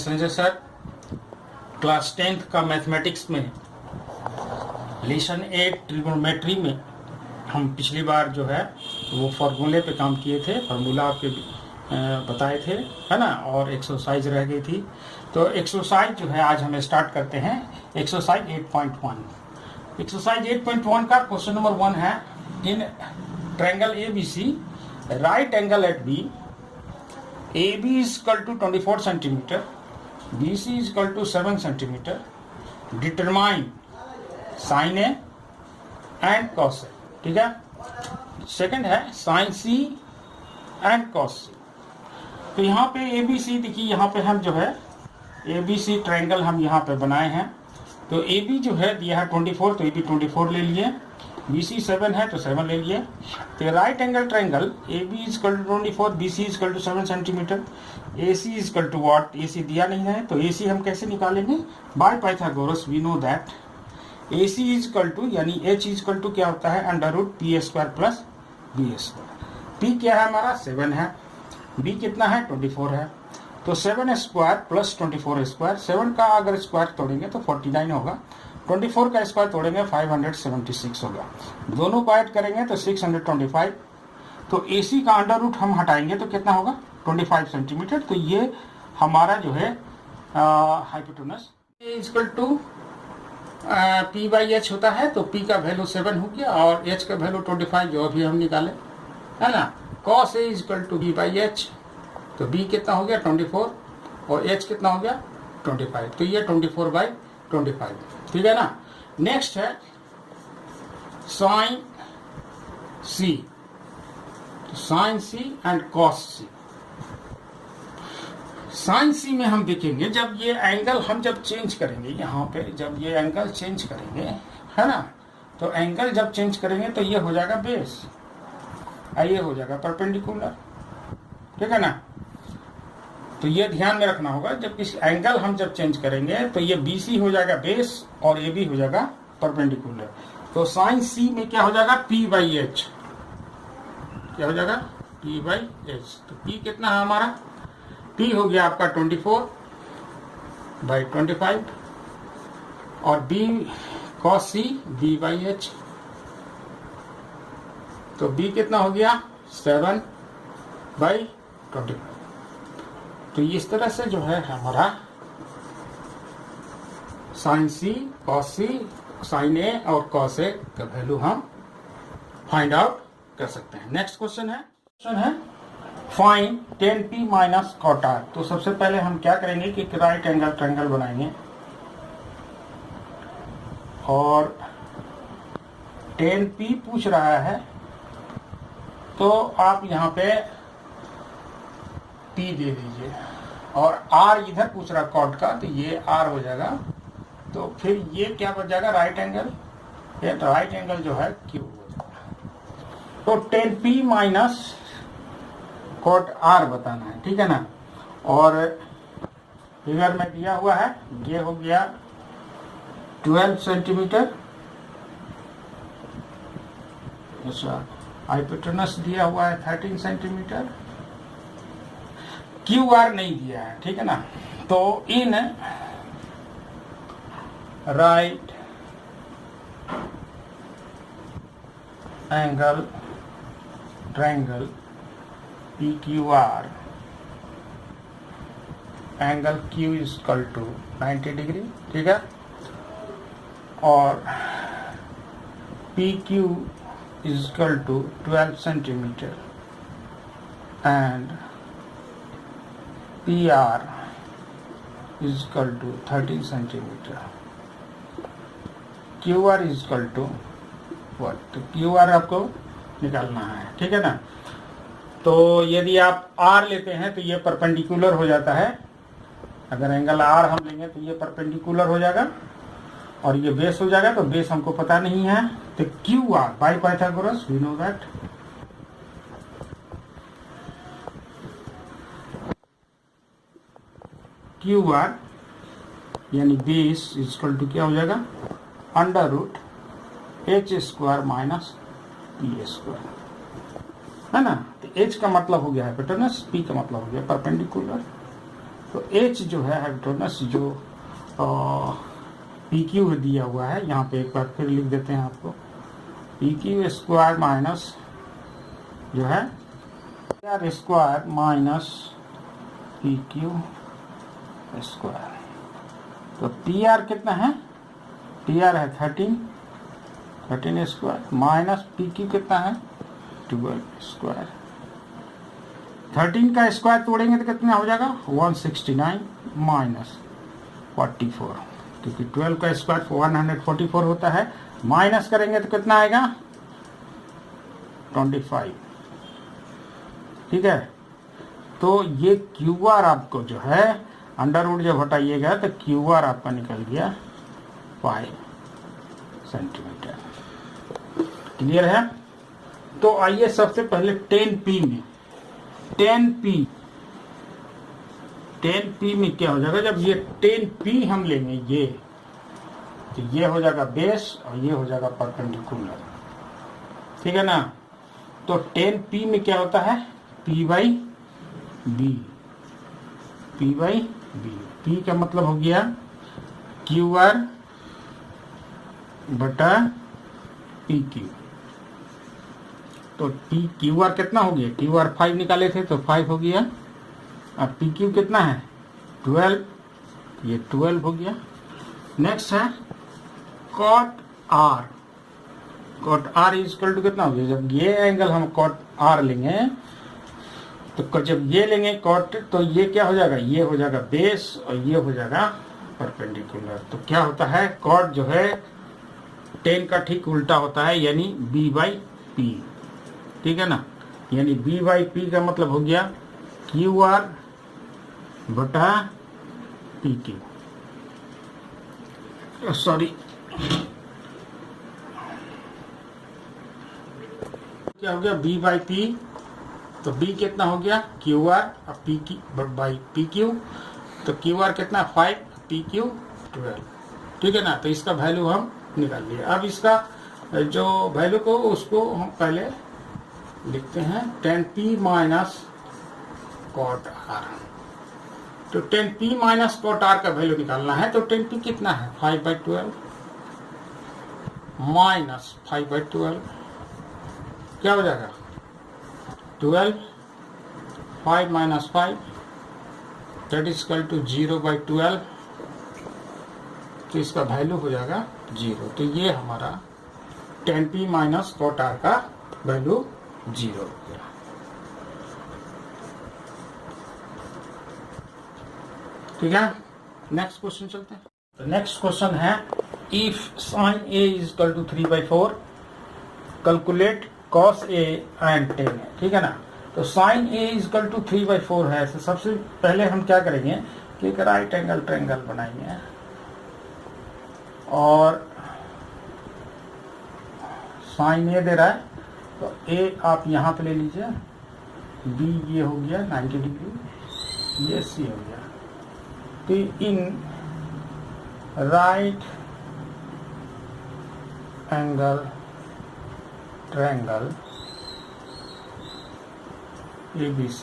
Sanjay sir class 10th का mathematics में lesson 8 trigonometry में हम पिछली बार जो है वो फार्मूले पे काम किए थे, फार्मूला आपके बताए थे, है ना, और एक्सरसाइज रह गई थी। तो एक्सरसाइज जो है आज हम स्टार्ट करते हैं एक्सरसाइज 8.1। एक्सरसाइज 8.1 का क्वेश्चन नंबर 1 है, in triangle ABC right angle at B, AB is equal to 24 centimeter, BC is equal to 7 centimeter. Determine sin A and cos A. ठीक है। सेकंड है sin C and cos C। तो यहाँ पे ABC देखिए, यहाँ पे हम जो है ABC ट्रायंगल हम यहाँ पे बनाए हैं। तो AB जो है दिया है 24, तो AB 24 ले लिए, BC 7 है तो 7 ले लिए। तो right angle triangle AB is equal to 24, BC is equal to 7 centimetre, AC is equal to what, AC दिया नहीं है तो AC हम कैसे निकालेंगे, by Pythagoras we know that AC is equal to यानी H इज इक्वल टू क्या होता है, under root P square plus B square. P क्या है हमारा 7 है, B कितना है 24 है, तो 7 स्क्वायर प्लस 24 स्क्वायर, 7 का अगर स्क्वायर तोड़ेंगे तो 49 होगा, 24 का स्क्वायर तोड़ेंगे 576 होगा, दोनों को ऐड करेंगे तो 625। तो AC का अंडर रूट हम हटाएंगे तो कितना होगा 25 सेंटीमीटर। तो ये हमारा जो है हाइपोटेनस इक्वल टू P/H होता है। तो P का वैल्यू 7 हो गया और H का वैल्यू 25 जो अभी हम निकाले, है ना। cos A equal to B/H, तो B कितना हो गया 24 और H कितना हो गया 25, तो ये 24/25, ठीक है ना। नेक्स्ट है साइन C, तो sine C and cos C। Sine C में हम देखेंगे जब ये एंगल हम जब चेंज करेंगे, यहाँ पे जब ये एंगल चेंज करेंगे, है ना, तो एंगल जब चेंज करेंगे तो ये हो जाएगा बेस और ये हो जाएगा परपेंडिकुलर, ठीक है ना। तो ये ध्यान में रखना होगा, जब किसी एंगल हम जब चेंज करेंगे तो ये BC हो जाएगा बेस और AB हो जाएगा परपेंडिकुलर। तो साइन C में क्या हो जाएगा P/H, क्या हो जाएगा P/H। तो P कितना है हमारा, P हो गया आपका 24/25 और B cos C B/H, तो B कितना हो गया 7/25। तो इस तरह से जो है हमारा sine C, cos C, sine A और cos A का वैल्यू हम फाइंड आउट कर सकते हैं। नेक्स्ट क्वेश्चन है find tan P minus cot R। तो सबसे पहले हम क्या करेंगे कि राइट एंगल ट्रायंगल बनाएंगे और tan P पूछ रहा है, तो आप यहाँ पे P दे दीजिए और R इधर पूछ रहा कॉट का, तो ये R हो जाएगा। तो फिर ये क्या बच जाएगा राइट एंगल, ये राइट एंगल जो है Q हो जाएगा। तो tan P माइनस कॉट R बताना है, ठीक है ना। और फिगर में दिया हुआ है, ये हो गया 12 सेंटीमीटर, हाइपोटेनस दिया हुआ है 13 सेंटीमीटर, QR नहीं दिया है, ठीक है ना। तो in right angle triangle PQR, angle Q is equal to 90 degree, ठीक है, और PQ is equal to 12 centimeter and PR is equal to 13 centimeter. QR is equal to what? तो QR आपको निकालना है, ठीक है ना। तो यदि आप R लेते हैं तो ये परपेंडिकुलर हो जाता है, अगर एंगल R हम लेंगे तो ये परपेंडिकुलर हो जाएगा और ये बेस हो जाएगा। तो बेस हमको पता नहीं है, तो QR by Pythagoras we know that QR यानी बेस इज इक्वल टू क्या हो जाएगा under root H square minus P square, है ना। तो H का मतलब हो गया हाइपोटेनस, P का मतलब हो गया परपेंडिकुलर, तो एच जो है हाइपोटेनस जो पी क्यू दिया हुआ है, यहाँ पे एक बार फिर लिख देते हैं आपको, पी क्यू स्क्वायर माइनस जो है R square minus P Q square. तो पी आर कितना है, पी आर है 13 स्क्वायर माइनस पी क्यू कितना है 12 स्क्वायर। 13 का स्क्वायर तोड़ेंगे तो कितना हो जाएगा 169 माइनस 44, क्योंकि 12 का स्क्वायर 144 होता है, माइनस करेंगे तो कितना आएगा 25। ठीक है, तो ये क्यू आर आपको जो है अंडर रूट जब हटाइएगा तो क्यू आर आपका निकल गया 5 सेंटीमीटर। क्लियर है। तो आइए सबसे पहले 10P में, 10P में क्या हो जाएगा, जब ये 10P हम लेंगे ये, तो ये हो जाएगा बेस और ये हो जाएगा परपेंडिकुलर। ठीक है ना। तो 10P में क्या होता है P by B, P by B. P का मतलब हो गया क्यू आर बटा पी क्यू। तो पी क्यू आर कितना हो गया, क्यू आर 5 निकाले थे तो 5 हो गया। अब पी क्यू कितना है 12, ये 12 हो गया। नेक्स्ट है cot R, cot R equal to कितना हो गया, जब ये एंगल हम कॉट आर लेंगे तो जब ये लेंगे कॉट, तो ये क्या हो जाएगा, ये हो जाएगा बेस और ये हो जाएगा परपेंडिकुलर। तो क्या होता है कॉट जो है 10 का ठीक उल्टा होता है, यानी बी बाई पी। ठीक है ना, यानी बी बाई पी का मतलब हो गया क्यू आर बटा पी क्यू, सॉरी क्या हो गया बी बाई पी। तो बी कितना हो गया क्यू आर और पी की बाई पी क्यू। तो क्यू आर कितना 5, पी क्यू 12। ठीक है ना। तो इसका वैल्यू हम निकाल लिए। अब इसका जो वैल्यू को उसको हम पहले लिखते हैं 10P माइनस कॉट आर। तो 10P माइनस कॉट आर का वैल्यू निकालना है। तो 10P कितना है 5/12 माइनस 5/12, क्या हो जाएगा 12, 5 minus 5 that is equal to 0/12। तो इसका वैल्यू हो जाएगा 0। तो ये हमारा 10P माइनस कॉट आर का वैल्यू 0 हो गया। ठीक है, नेक्स्ट क्वेश्चन चलते हैं। तो नेक्स्ट क्वेश्चन है if sine A is equal to 3/4 calculate cos A and tan है। ठीक है ना। तो sine A is equal to 3/4 है। तो सबसे पहले हम क्या करेंगे कि एक राइट एंगल ट्रायंगल बनाएंगे और साइन ए दे रहा है तो ए आप यहाँ पे ले लीजिए, बी ये हो गया 90 डिग्री, ये सी हो गया। तो in right angle triangle ABC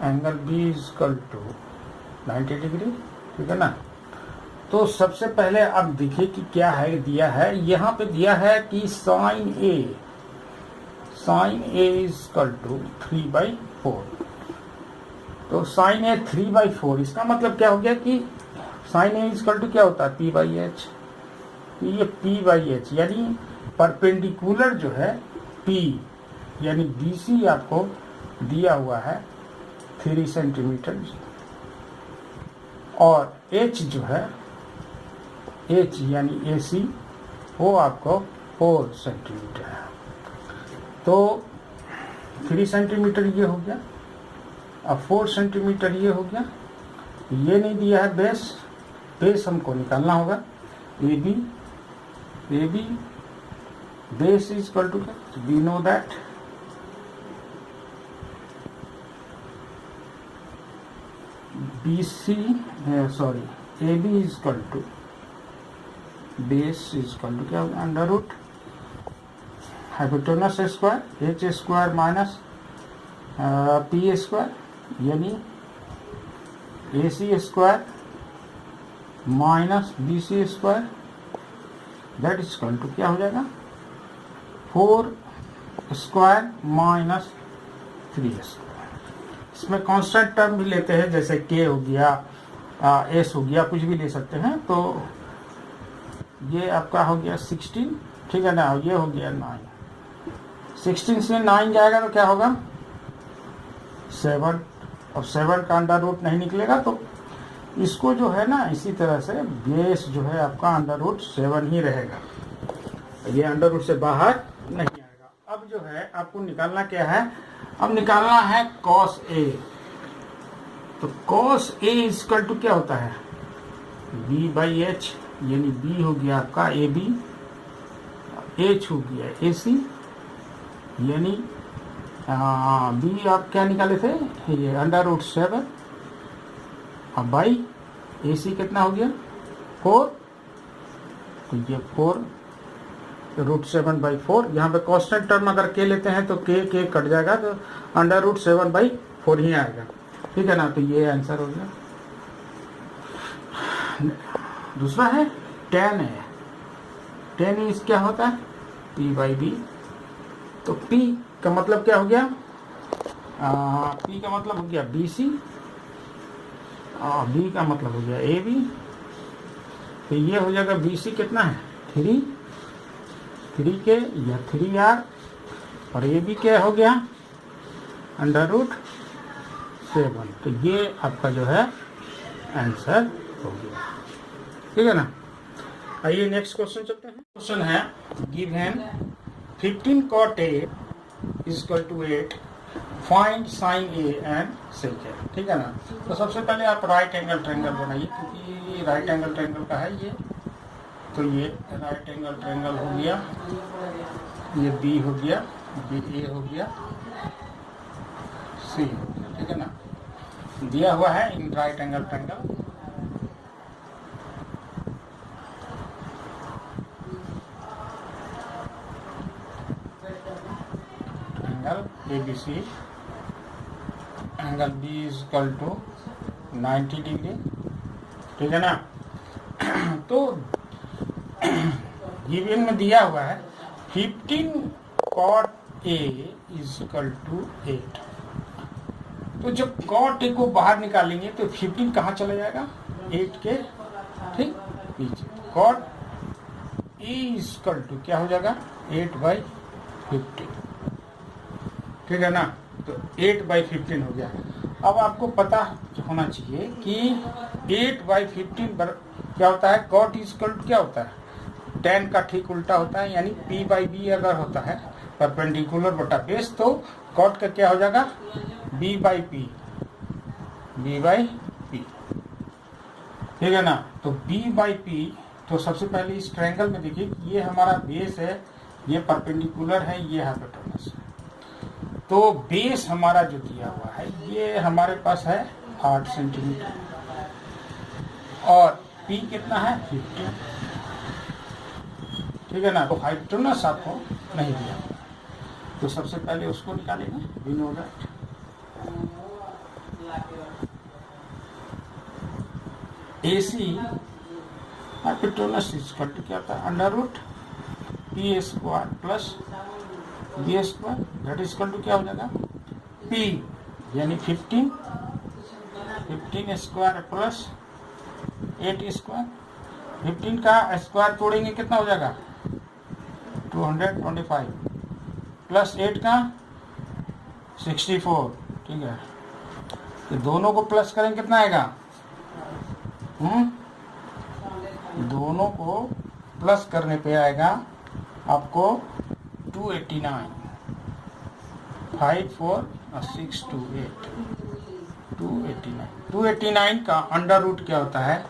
angle B is equal to 90 degree. ठीक है ना। तो सबसे पहले अब देखिए कि क्या है दिया है, यहाँ पे दिया है कि sine A is equal to 3/4। तो साइन ए 3/4, इसका मतलब क्या हो गया कि sine A is equal to क्या होता है P/H। ये P/H यानी परपेंडिकुलर जो है P यानी BC आपको दिया हुआ है 3 सेंटीमीटर और H जो है H यानी AC वो आपको 4 सेंटीमीटर है। तो 3 सेंटीमीटर ये हो गया, अब 4 सेंटीमीटर ये हो गया। ये नहीं दिया है बेस हमको निकालना होगा। AB base is equal to we know that AB is equal to base is equal to क्या होगा under root hypotenuse square H square minus P square यानी AC square minus BC square that is equal to क्या हो जाएगा 4 square minus 3 square. इसमें constant term भी लेते हैं, जैसे K हो गया, S हो गया, कुछ भी ले सकते हैं। तो ये आपका हो गया 16, ठीक है ना, ये हो गया 9। 16 से 9 जाएगा तो क्या होगा 7, और 7 का अंडर रूट नहीं निकलेगा, तो इसको जो है ना इसी तरह से बेस जो है आपका अंडर रूट 7 ही रहेगा, ये अंडर रूट से बाहर नहीं आएगा। अब जो है आपको निकालना क्या है, अब निकालना है cos A। तो cos A इक्वल टू क्या होता है B/H, यानी B हो गया आपका AB, H हो गया AC, यानी B आप क्या निकाले थे, ये अंडर रूट 7, अब बाई AC कितना हो गया 4, तो ये 4 रूट 7/4। यहाँ पे कांस्टेंट टर्म अगर K लेते हैं तो K कट जाएगा, तो अंडर रूट 7/4 ही आएगा, ठीक है ना। तो ये आंसर हो गया। दूसरा है tan है, tan इज क्या होता है P/B। तो P का मतलब क्या हो गया, P का मतलब हो गया BC, B का मतलब हो गया AB। तो ये हो जाएगा BC कितना है 3K या 3R, और AB क्या हो गया अंडर रूट 7। तो ये आपका जो है आंसर हो गया, ठीक है ना। आइए नेक्स्ट क्वेश्चन चलते हैं। क्वेश्चन है given 15 cot A is equal to 8, find sin A and sec A, ठीक है ना। तो सबसे पहले आप राइट एंगल ट्रायंगल बनाइए, क्योंकि राइट एंगल ट्रायंगल का है ये। तो ये राइट एंगल ट्रायंगल हो गया, ये B हो गया, BA हो गया, C हो गया, ठीक है ना। दिया हुआ है in right angle triangle. Triangle ABC, angle B is equal to 90 degree, ठीक है ना। तो गिवन में दिया हुआ है 15 cot A is equal to 8। तो जब cot A को बाहर निकालेंगे तो 15 कहाँ चला जाएगा 8 के ठीक नीचे। cot A is equal to क्या हो जाएगा 8/15, ठीक है ना। तो 8/15 हो गया। अब आपको पता होना चाहिए कि 8/15 क्या होता है, cot इज इक्वल टू क्या होता है tan का ठीक उल्टा होता है, यानी P/B अगर होता है परपेंडिकुलर बटा बेस, तो cot का क्या हो जाएगा B/P, ठीक है ना। तो B/P, तो सबसे पहले इस ट्रायंगल में देखिए ये हमारा बेस है, ये परपेंडिकुलर है, ये हाइपोटेनस है। तो बेस हमारा जो दिया हुआ है ये हमारे पास है 8 सेंटीमीटर, और P कितना है 15, ठीक है ना। तो हाइपोटेनस आपको नहीं दिया, तो सबसे पहले उसको निकालेंगे। We know that AC hypotenuse equal to क्या होता है under root P square plus B square, that is equal to क्या हो जाएगा P, यानी 15 स्क्वायर प्लस 8 स्क्वायर। 15 का स्क्वायर तोड़ेंगे कितना हो जाएगा 225, प्लस 8 का 64, ठीक है। तो दोनों को प्लस करेंगे कितना आएगा, दोनों को प्लस करने पे आएगा आपको 289, 5 4 6 2 8, 289 का अंडर रूट क्या होता है,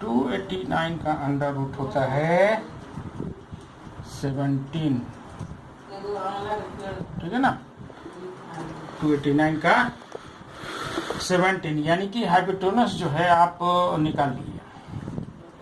289 का अंडर रूट होता है 17, ठीक है ना। 289 का 17, यानी कि हाइपोटेनस जो है आप निकाल लिए,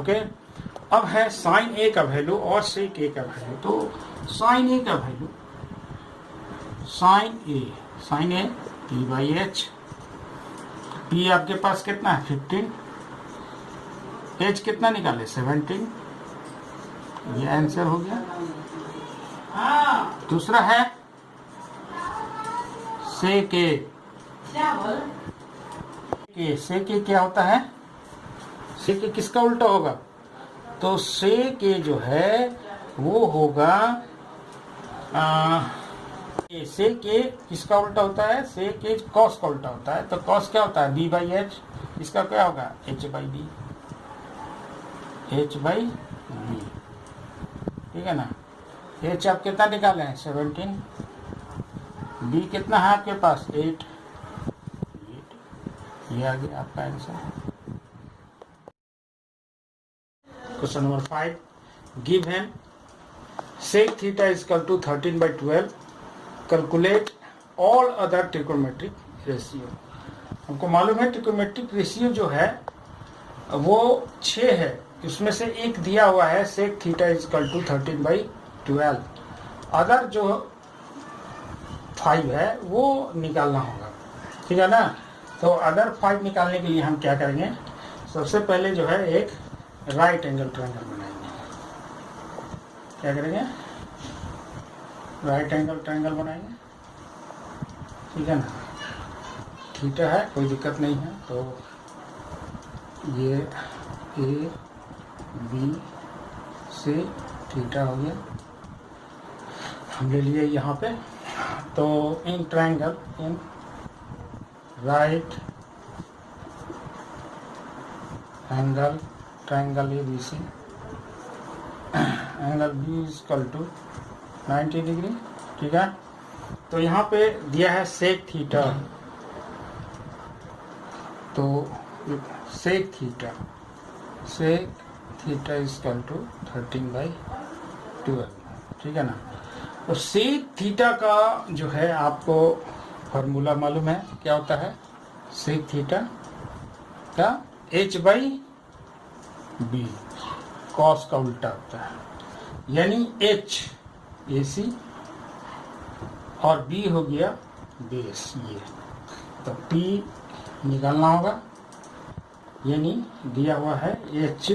ओके। अब है साइन A का वैल्यू और सेक A का वैल्यू। तो साइन A का value, sine A sine A P by H. P आपके पास कितना है 15, एच कितना निकाले 17, ये आंसर हो गया। दूसरा है सेक ए, सेक ए क्या होता है, सेक ए किसका उल्टा होगा, तो सेक ए जो है वो होगा सेक ए किसका उल्टा होता है, सेक ए कॉस का उल्टा होता है। तो कॉस क्या होता है बी बाई एच, इसका क्या होगा H by B, H by B, ठीक है ना। एच आप कितना निकाले हैं 17, बी कितना है आपके पास 8, ये आ गया आपका answer. Question number 5, given sec theta is equal to 13/12, calculate all other trigonometric ratio. हमको मालूम है ट्रिकोमेट्रिक रेशियो जो है वो 6 है, उसमें से एक दिया हुआ है sec theta is equal to 13/12, other जो 5 है वो निकालना होगा, ठीक है ना। तो अदर 5 निकालने के लिए हम क्या करेंगे, सबसे पहले जो है एक राइट एंगल ट्रायंगल बनाएंगे। क्या करेंगे, राइट एंगल ट्रायंगल बनाएंगे, ठीक है ना। थीटा है, कोई दिक्कत नहीं है। तो ये ए बी से थीटा हो गया, हम ले लिए यहाँ पे। तो in triangle, in right angle triangle A B C, angle B is equal to 90 degree, ठीक है। तो यहाँ पे दिया है सेक थीटा, तो sec theta is equal to 13/12, ठीक है ना। तो सेक थीटा का जो है आपको फॉर्मूला मालूम है, क्या होता है सेक थीटा का एच बाई बी, कॉस का उल्टा होता है, यानी एच ए सी और बी हो गया बेस ये। तो पी निकालना होगा, यानी दिया हुआ है H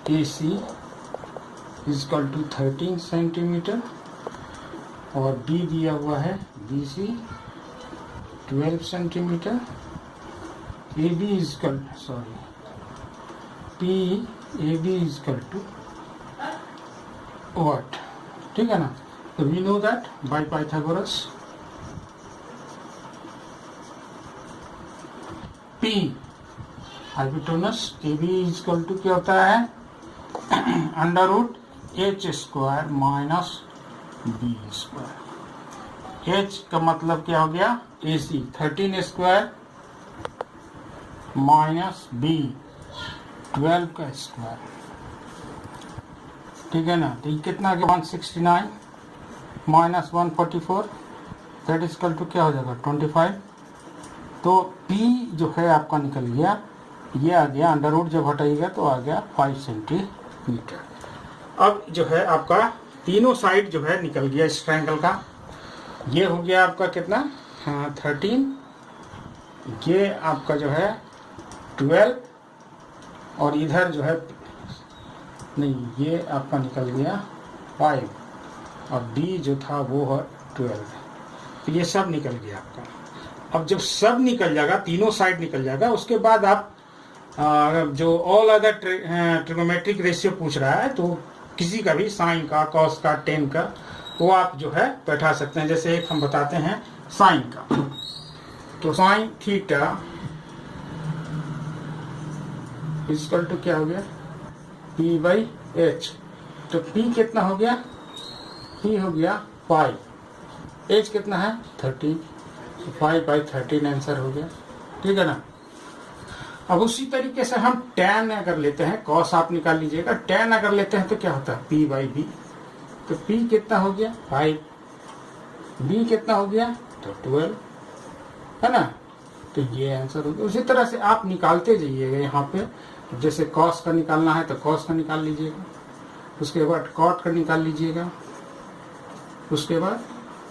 A C is equal to 13 centimetre और बी दिया हुआ है B C 12 centimetre, A B is equal P A B is equal to what, ठीक है ना। तो we know that by Pythagoras P hypotenuse A B is equal to क्या होता है under root H square minus B square. H का मतलब क्या हो गया A C 13 square minus B 12 का स्क्वायर, ठीक है ना। तो ये कितना आ गया 169 minus 144, that is equal to क्या हो जाएगा 25। तो P जो है आपका निकल गया, ये आ गया अंडर रूट जब हटाइएगा तो आ गया 5 सेंटीमीटर। अब जो है आपका तीनों साइड जो है निकल गया इस ट्रायंगल का। ये हो गया आपका कितना 13, ये आपका जो है 12 और इधर जो है नहीं, ये आपका निकल गया 5 और B जो था वो है 12। तो ये सब निकल गया आपका। अब जब सब निकल जाएगा, तीनों साइड निकल जाएगा, उसके बाद आप जो ऑल अदर ट्रिगोमेट्रिक रेशियो पूछ रहा है तो किसी का भी साइन का, कॉस का, टेन का, वो आप जो है बैठा सकते हैं। जैसे एक हम बताते हैं साइन का, तो साइन थीटा इक्वल टू क्या हो गया P बाई एच। तो P कितना हो गया, P हो गया 5, H कितना है 13, तो 5/13 आंसर हो गया, ठीक है ना। अब उसी तरीके से हम tan अगर लेते हैं, cos आप निकाल लीजिएगा, tan अगर लेते हैं तो क्या होता है P बाई बी। तो P कितना हो गया 5, B कितना हो गया तो 12, है ना। तो ये आंसर हो गया। उसी तरह से आप निकालते जाइएगा, यहाँ पे जैसे cos का निकालना है तो cos का निकाल लीजिएगा, उसके बाद cot का निकाल लीजिएगा, उसके बाद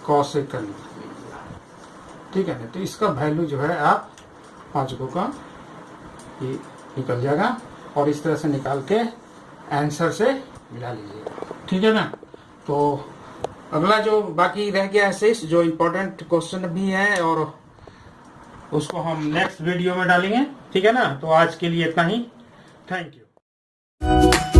cosec का निकाल लीजिएगा। ठीक है ना। तो इसका वैल्यू जो है आप 5 का ये निकल जाएगा और इस तरह से निकाल के आंसर से मिला लीजिएगा, ठीक है ना। तो अगला जो बाकी रह गया है शेष, जो इम्पोर्टेंट क्वेश्चन भी है, और उसको हम नेक्स्ट वीडियो में डालेंगे, ठीक है ना। तो आज के लिए इतना ही, थैंक यू।